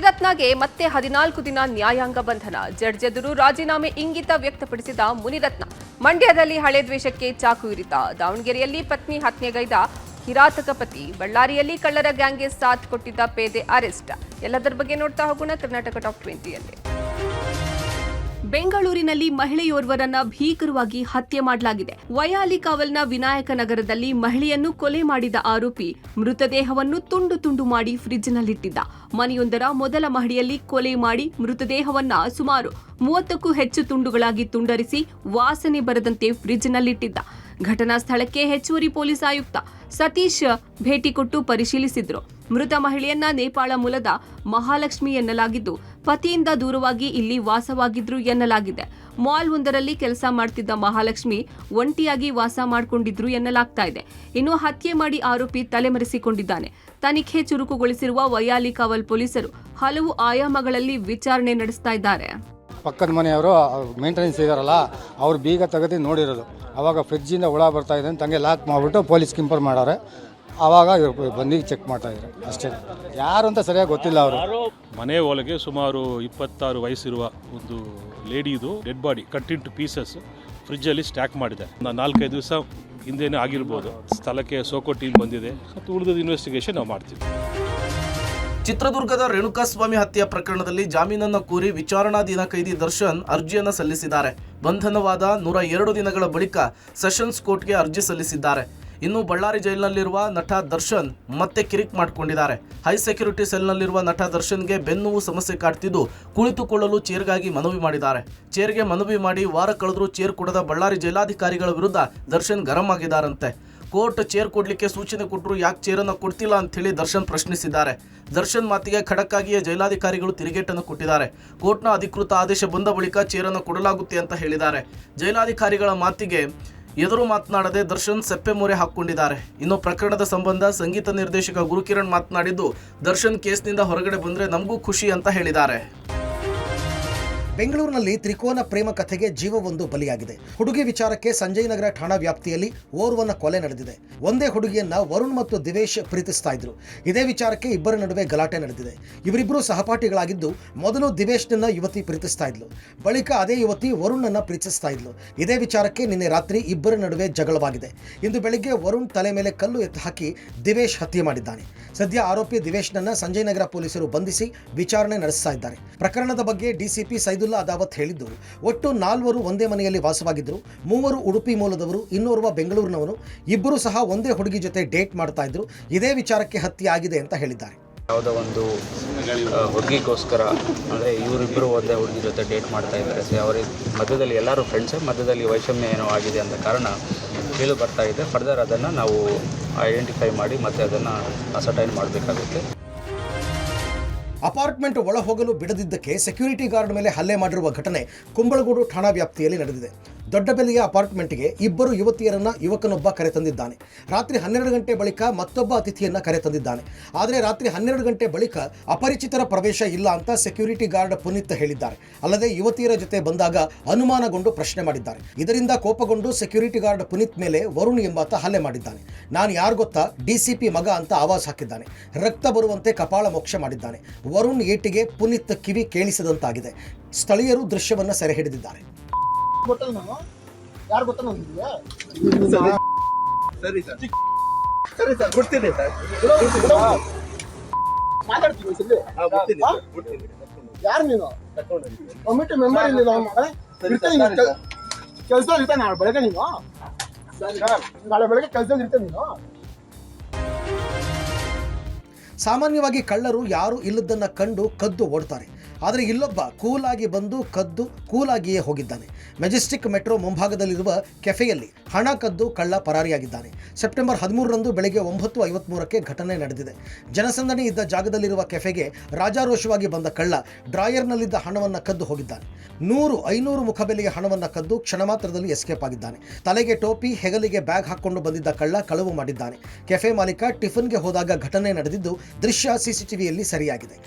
ಮುನಿರತ್ನಗೆ ಮತ್ತೆ 14 ದಿನ ನ್ಯಾಯಾಂಗ ಬಂಧನ. ಜಡ್ಜ್ ಎದುರು ರಾಜೀನಾಮೆ ಇಂಗಿತ ವ್ಯಕ್ತಪಡಿಸಿದ ಮುನಿರತ್ನ. ಮಂಡ್ಯದಲ್ಲಿ ಹಳೆ ದ್ವೇಷಕ್ಕೆ ಚಾಕು ಇರಿತ. ದಾವಣಗೆರೆಯಲ್ಲಿ ಪತ್ನಿ ಹತ್ಯೆಗೈದ ಕಿರಾತಕ ಪತಿ. ಬಳ್ಳಾರಿಯಲ್ಲಿ ಕಳ್ಳರ ಗ್ಯಾಂಗ್ಗೆ ಸಾಥ್ ಕೊಟ್ಟಿದ್ದ ಪೇದೆ ಅರೆಸ್ಟ್. ಎಲ್ಲದರ ಬಗ್ಗೆ ನೋಡ್ತಾ ಹೋಗೋಣ ಕರ್ನಾಟಕ ಟಾಪ್ 20ಯಲ್ಲಿ. ಬೆಂಗಳೂರಿನಲ್ಲಿ ಮಹಿಳೆಯೋರ್ವರನ್ನ ಭೀಕರವಾಗಿ ಹತ್ಯೆ ಮಾಡಲಾಗಿದೆ. ವೈಯಾಲಿ ಕಾವಲ್ನ ವಿನಾಯಕ ನಗರದಲ್ಲಿ ಮಹಿಳೆಯನ್ನು ಕೊಲೆ ಮಾಡಿದ ಆರೋಪಿ ಮೃತದೇಹವನ್ನು ತುಂಡು ತುಂಡು ಮಾಡಿ ಫ್ರಿಡ್ಜ್ನಲ್ಲಿಟ್ಟಿದ್ದ. ಮನೆಯೊಂದರ ಮೊದಲ ಮಹಡಿಯಲ್ಲಿ ಕೊಲೆ ಮಾಡಿ ಮೃತದೇಹವನ್ನ ಸುಮಾರು 30ಕ್ಕೂ ಹೆಚ್ಚು ತುಂಡುಗಳಾಗಿ ತುಂಡರಿಸಿ ವಾಸನೆ ಬರದಂತೆ ಫ್ರಿಡ್ಜ್ನಲ್ಲಿಟ್ಟಿದ್ದ. ಘಟನಾ ಸ್ಥಳಕ್ಕೆ ಹೆಚ್ಚುವರಿ ಪೊಲೀಸ್ ಆಯುಕ್ತ ಸತೀಶ್ ಭೇಟಿ ಕೊಟ್ಟು ಪರಿಶೀಲಿಸಿದ್ರು. ಮೃತ ಮಹಿಳೆಯನ್ನ ನೇಪಾಳ ಮೂಲದ ಮಹಾಲಕ್ಷ್ಮಿ ಎನ್ನಲಾಗಿದ್ದು, ಪತಿಯಿಂದ ದೂರವಾಗಿ ಇಲ್ಲಿ ವಾಸವಾಗಿದ್ರು ಎನ್ನಲಾಗಿದೆ. ಮಾಲ್ ಒಂದರಲ್ಲಿ ಕೆಲಸ ಮಾಡ್ತಿದ್ದ ಮಹಾಲಕ್ಷ್ಮಿ ಒಂಟಿಯಾಗಿ ವಾಸ ಮಾಡಿಕೊಂಡಿದ್ರು ಎನ್ನಲಾಗ್ತಾ ಇದೆ. ಇನ್ನು ಹತ್ಯೆ ಮಾಡಿ ಆರೋಪಿ ತಲೆಮರೆಸಿಕೊಂಡಿದ್ದಾನೆ. ತನಿಖೆ ಚುರುಕುಗೊಳಿಸಿರುವ ವೈಯಾಲಿ ಕಾವಲ್ ಪೊಲೀಸರು ಹಲವು ಆಯಾಮಗಳಲ್ಲಿ ವಿಚಾರಣೆ ನಡೆಸ್ತಾ ಇದ್ದಾರೆ. ಪಕ್ಕದ ಮನೆಯವರು ಮೇಂಟೆನೆನ್ಸ್ ಇದಾರಲ್ಲ, ಅವ್ರು ಬೀಗ ತೆಗೆದು ನೋಡಿರೋದು. ಆವಾಗ ಫ್ರಿಡ್ಜಿಂದ ಹುಳ ಬರ್ತಾ ಇದೆ ಅಂತ ಹಂಗೆ ಲಾಕ್ ಮಾಡಿಬಿಟ್ಟು ಪೊಲೀಸ್ ಕಿಂಪರ್ ಮಾಡೋರೆ. ಆವಾಗ ಇವ್ರು ಬಂದು ಚೆಕ್ ಮಾಡ್ತಾ ಇದ್ದಾರೆ ಅಷ್ಟೇ. ಯಾರು ಅಂತ ಸರಿಯಾಗಿ ಗೊತ್ತಿಲ್ಲ. ಅವರು ಮನೆ ಒಳಗೆ ಸುಮಾರು 26 ವಯಸ್ಸಿರುವ ಒಂದು ಲೇಡಿದು dead body cut into pieces ಫ್ರಿಡ್ಜಲ್ಲಿ ಸ್ಟ್ಯಾಕ್ ಮಾಡಿದೆ. 4-5 ದಿವಸ ಹಿಂದೆನೇ ಆಗಿರ್ಬೋದು. ಸ್ಥಳಕ್ಕೆ ಸೋಕೋ ಟೀಮ್ ಬಂದಿದೆ ಮತ್ತು ಉಳಿದ ಇನ್ವೆಸ್ಟಿಗೇಷನ್ ನಾವು ಮಾಡ್ತೀವಿ. ಚಿತ್ರದುರ್ಗದ ರೇಣುಕಾಸ್ವಾಮಿ ಹತ್ಯೆ ಪ್ರಕರಣದಲ್ಲಿ ಜಾಮೀನನ್ನು ಕೋರಿ ವಿಚಾರಣಾಧೀನ ಕೈದಿ ದರ್ಶನ್ ಅರ್ಜಿಯನ್ನು ಸಲ್ಲಿಸಿದ್ದಾರೆ. ಬಂಧನವಾದ 102 ದಿನಗಳ ಬಳಿಕ ಸೆಷನ್ಸ್ ಕೋರ್ಟ್ಗೆ ಅರ್ಜಿ ಸಲ್ಲಿಸಿದ್ದಾರೆ. ಇನ್ನು ಬಳ್ಳಾರಿ ಜೈಲಿನಲ್ಲಿರುವ ನಟ ದರ್ಶನ್ ಮತ್ತೆ ಕಿರಿಕ್ ಮಾಡಿಕೊಂಡಿದ್ದಾರೆ. ಹೈ ಸೆಕ್ಯೂರಿಟಿ ಸೆಲ್ನಲ್ಲಿರುವ ನಟ ದರ್ಶನ್ಗೆ ಬೆನ್ನುವು ಸಮಸ್ಯೆ ಕಾಡ್ತಿದ್ದು ಕುಳಿತುಕೊಳ್ಳಲು ಚೇರ್ಗಾಗಿ ಮನವಿ ಮಾಡಿದ್ದಾರೆ. ಚೇರ್ಗೆ ಮನವಿ ಮಾಡಿ ವಾರ ಕಳೆದರೂ ಚೇರ್ ಕೊಡದ ಬಳ್ಳಾರಿ ಜೈಲಾಧಿಕಾರಿಗಳ ವಿರುದ್ಧ ದರ್ಶನ್ ಗರಂ ಆಗಿದ್ದಾರಂತೆ. ಕೋರ್ಟ್ ಚೇರ್ ಕೊಡಲಿಕ್ಕೆ ಸೂಚನೆ ಕೊಟ್ಟರು, ಯಾಕೆ ಚೇರನ್ನು ಕೊಡ್ತಿಲ್ಲ ಅಂತೇಳಿ ದರ್ಶನ್ ಪ್ರಶ್ನಿಸಿದ್ದಾರೆ. ದರ್ಶನ್ ಮಾತಿಗೆ ಖಡಕ್ಕಾಗಿಯೇ ಜೈಲಾಧಿಕಾರಿಗಳು ತಿರುಗೇಟನ್ನು ಕೊಟ್ಟಿದ್ದಾರೆ. ಕೋರ್ಟ್ನ ಅಧಿಕೃತ ಆದೇಶ ಬಂದ ಬಳಿಕ ಚೇರನ್ನು ಕೊಡಲಾಗುತ್ತೆ ಅಂತ ಹೇಳಿದ್ದಾರೆ. ಜೈಲಾಧಿಕಾರಿಗಳ ಮಾತಿಗೆ ಎದುರು ಮಾತನಾಡದೆ ದರ್ಶನ್ ಸೆಪ್ಪೆ ಮೊರೆ ಹಾಕ್ಕೊಂಡಿದ್ದಾರೆ. ಇನ್ನು ಪ್ರಕರಣದ ಸಂಬಂಧ ಸಂಗೀತ ನಿರ್ದೇಶಕ ಗುರುಕಿರಣ್ ಮಾತನಾಡಿದ್ದು, ದರ್ಶನ್ ಕೇಸ್ನಿಂದ ಹೊರಗಡೆ ಬಂದರೆ ನಮಗೂ ಖುಷಿ ಅಂತ ಹೇಳಿದ್ದಾರೆ. ಬೆಂಗಳೂರಿನಲ್ಲಿ ತ್ರಿಕೋನ ಪ್ರೇಮ ಕಥೆಗೆ ಜೀವವೊಂದು ಬಲಿಯಾಗಿದೆ. ಹುಡುಗಿ ವಿಚಾರಕ್ಕೆ ಸಂಜಯ್ ನಗರ ಠಾಣಾ ವ್ಯಾಪ್ತಿಯಲ್ಲಿ ಓರ್ವನ ಕೊಲೆ ನಡೆದಿದೆ. ಒಂದೇ ಹುಡುಗಿಯನ್ನ ವರುಣ್ ಮತ್ತು ದಿವೇಶ್ ಪ್ರೀತಿಸ್ತಾ ಇದ್ರು. ಇದೇ ವಿಚಾರಕ್ಕೆ ಇಬ್ಬರ ನಡುವೆ ಗಲಾಟೆ ನಡೆದಿದೆ. ಇವರಿಬ್ಬರು ಸಹಪಾಠಿಗಳಾಗಿದ್ದು, ಮೊದಲು ದಿವೇಶ್ನನ್ನ ಯುವತಿ ಪ್ರೀತಿಸ್ತಾ ಇದ್ಲು. ಬಳಿಕ ಅದೇ ಯುವತಿ ವರುಣ್ನನ್ನ ಪ್ರೀತಿಸ್ತಾ ಇದ್ಲು. ಇದೇ ವಿಚಾರಕ್ಕೆ ನಿನ್ನೆ ರಾತ್ರಿ ಇಬ್ಬರ ನಡುವೆ ಜಗಳವಾಗಿದೆ. ಇಂದು ಬೆಳಿಗ್ಗೆ ವರುಣ್ ತಲೆ ಮೇಲೆ ಕಲ್ಲು ಎತ್ತು ಹಾಕಿ ದಿವೇಶ್ ಹತ್ಯೆ ಮಾಡಿದ್ದಾನೆ. ಸದ್ಯ ಆರೋಪಿ ದಿವೇಶ್ನನ್ನ ಸಂಜಯ್ ನಗರ ಪೊಲೀಸರು ಬಂಧಿಸಿ ವಿಚಾರಣೆ ನಡೆಸ್ತಾ ಇದ್ದಾರೆ. ಪ್ರಕರಣದ ಬಗ್ಗೆ ಡಿಸಿಪಿ ಸೈದುಲ್ಲಾ ಅದಾವತ್ ಹೇಳಿದ್ದು, ಒಟ್ಟು 4 ಒಂದೇ ಮನೆಯಲ್ಲಿ ವಾಸವಾಗಿದ್ದರು. 3 ಉಡುಪಿ ಮೂಲದವರು, ಇನ್ನೋರ್ವ ಬೆಂಗಳೂರಿನವರು. ಇಬ್ಬರು ಸಹ ಒಂದೇ ಹುಡುಗಿ ಜೊತೆ ಡೇಟ್ ಮಾಡ್ತಾ ಇದ್ರು. ಇದೇ ವಿಚಾರಕ್ಕೆ ಹತ್ಯೆ ಆಗಿದೆ ಅಂತ ಹೇಳಿದ್ದಾರೆ. ಯಾವುದೋ ಒಂದು ಹುಡುಗಿಗೋಸ್ಕರ ಅಂದರೆ ಇವರಿಬ್ಬರು ಒಂದೇ ಹುಡುಗಿ ಜೊತೆ ಡೇಟ್ ಮಾಡ್ತಾ ಇದ್ದಾರೆ. ಅವರಿಗೆ ಮಧ್ಯದಲ್ಲಿ ಎಲ್ಲರೂ ಫ್ರೆಂಡ್ಸೇ, ಮಧ್ಯದಲ್ಲಿ ವೈಷಮ್ಯ ಏನೋ ಆಗಿದೆ ಅಂತ ಕಾರಣ ಕೇಳಿ ಬರ್ತಾ ಇದೆ. ಫರ್ದರ್ ಅದನ್ನು ನಾವು ಐಡೆಂಟಿಫೈ ಮಾಡಿ ಮತ್ತೆ ಅದನ್ನು ಅಸರ್ಟೈನ್ ಮಾಡಬೇಕಾಗುತ್ತೆ. ಅಪಾರ್ಟ್ಮೆಂಟ್ ಒಳ ಹೋಗಲು ಬಿಡದಿದ್ದಕ್ಕೆ ಸೆಕ್ಯೂರಿಟಿ ಗಾರ್ಡ್ ಮೇಲೆ ಹಲ್ಲೆ ಮಾಡಿರುವ ಘಟನೆ ಕುಂಬಳಗೂಡು ಠಾಣಾ ವ್ಯಾಪ್ತಿಯಲ್ಲಿ ನಡೆದಿದೆ. ದೊಡ್ಡಬೆಲೆಯ ಅಪಾರ್ಟ್ಮೆಂಟ್ಗೆ ಇಬ್ಬರು ಯುವತಿಯರನ್ನ ಯುವಕನೊಬ್ಬ ಕರೆತಂದಿದ್ದಾನೆ. ರಾತ್ರಿ 12 ಗಂಟೆ ಬಳಿಕ ಮತ್ತೊಬ್ಬ ಅತಿಥಿಯನ್ನ ಕರೆತಂದಿದ್ದಾನೆ. ಆದರೆ ರಾತ್ರಿ 12 ಗಂಟೆ ಬಳಿಕ ಅಪರಿಚಿತರ ಪ್ರವೇಶ ಇಲ್ಲ ಅಂತ ಸೆಕ್ಯೂರಿಟಿ ಗಾರ್ಡ್ ಪುನೀತ್ ಹೇಳಿದ್ದಾರೆ. ಅಲ್ಲದೆ ಯುವತಿಯರ ಜೊತೆ ಬಂದಾಗ ಅನುಮಾನಗೊಂಡು ಪ್ರಶ್ನೆ ಮಾಡಿದ್ದಾರೆ. ಇದರಿಂದ ಕೋಪಗೊಂಡು ಸೆಕ್ಯೂರಿಟಿ ಗಾರ್ಡ್ ಪುನೀತ್ ಮೇಲೆ ವರುಣ್ ಎಂಬಾತ ಹಲ್ಲೆ ಮಾಡಿದ್ದಾನೆ. ನಾನು ಯಾರು ಗೊತ್ತಾ, ಡಿಸಿಪಿ ಮಗ ಅಂತ ಆವಾಜ್ ಹಾಕಿದ್ದಾನೆ. ರಕ್ತ ಬರುವಂತೆ ಕಪಾಳ ಮೋಕ್ಷ ಮಾಡಿದ್ದಾನೆ. ವರುಣ್ ಏಟಿಗೆ ಪುನೀತ್ ಕಿವಿ ಕೇಳಿಸಿದಂತಾಗಿದೆ. ಸ್ಥಳೀಯರು ದೃಶ್ಯವನ್ನ ಸೆರೆ ಹಿಡಿದಿದ್ದಾರೆ. ಯಾರು ಗೊತ್ತಾ ನಮ್ಗೆ? ಸರಿ ಸರ್ ಕೊಡ್ತೀನಿ ಸರ್, ಮಾತಾಡ್ತೀವಿ ಸರ್. ಯಾರು ನೀನು? ಕಮಿಟಿ ಮೆಂಬರ್ ಇಲ್ಲಿ ಕೆಲಸ ಇರ್ತಾನೆ. ನಾಳೆ ಬೆಳಗ್ಗೆ ನೀನು ನಾಳೆ ಬೆಳಗ್ಗೆ ಕೆಲಸ ಇರ್ತೇನೆ ನೀನು. ಸಾಮಾನ್ಯವಾಗಿ ಕಳ್ಳರು ಯಾರು ಇಲ್ಲದನ್ನ ಕಂಡು ಕದ್ದು ಓಡ್ತಾರೆ. ಆದರೆ ಇಲ್ಲೊಬ್ಬ ಕೂಲಾಗಿ ಬಂದು ಕದ್ದು ಕೂಲಾಗಿಯೇ ಹೋಗಿದ್ದಾನೆ. ಮೆಜೆಸ್ಟಿಕ್ ಮೆಟ್ರೋ ಮುಂಭಾಗದಲ್ಲಿರುವ ಕೆಫೆಯಲ್ಲಿ ಹಣ ಕದ್ದು ಕಳ್ಳ ಪರಾರಿಯಾಗಿದ್ದಾನೆ. ಸೆಪ್ಟೆಂಬರ್ 13ರಂದು ಬೆಳಗ್ಗೆ 9:53ಕ್ಕೆ ಘಟನೆ ನಡೆದಿದೆ. ಜನಸಂದಣಿ ಇದ್ದ ಜಾಗದಲ್ಲಿರುವ ಕೆಫೆಗೆ ರಾಜಾರೋಷವಾಗಿ ಬಂದ ಕಳ್ಳ ಡ್ರಾಯರ್ನಲ್ಲಿದ್ದ ಹಣವನ್ನು ಕದ್ದು ಹೋಗಿದ್ದಾನೆ. 100-500 ಮುಖಬೆಲೆಯ ಹಣವನ್ನು ಕದ್ದು ಕ್ಷಣ ಮಾತ್ರದಲ್ಲಿ ಎಸ್ಕೇಪ್ ಆಗಿದ್ದಾನೆ. ತಲೆಗೆ ಟೋಪಿ, ಹೆಗಲಿಗೆ ಬ್ಯಾಗ್ ಹಾಕೊಂಡು ಬಂದಿದ್ದ ಕಳ್ಳ ಕಳವು ಮಾಡಿದ್ದಾನೆ. ಕೆಫೆ ಮಾಲೀಕ ಟಿಫನ್ಗೆ ಹೋದಾಗ ಘಟನೆ ನಡೆದಿದ್ದು ದೃಶ್ಯ ಸಿಸಿಟಿವಿಯಲ್ಲಿ ಸೆರೆಯಾಗಿದೆ.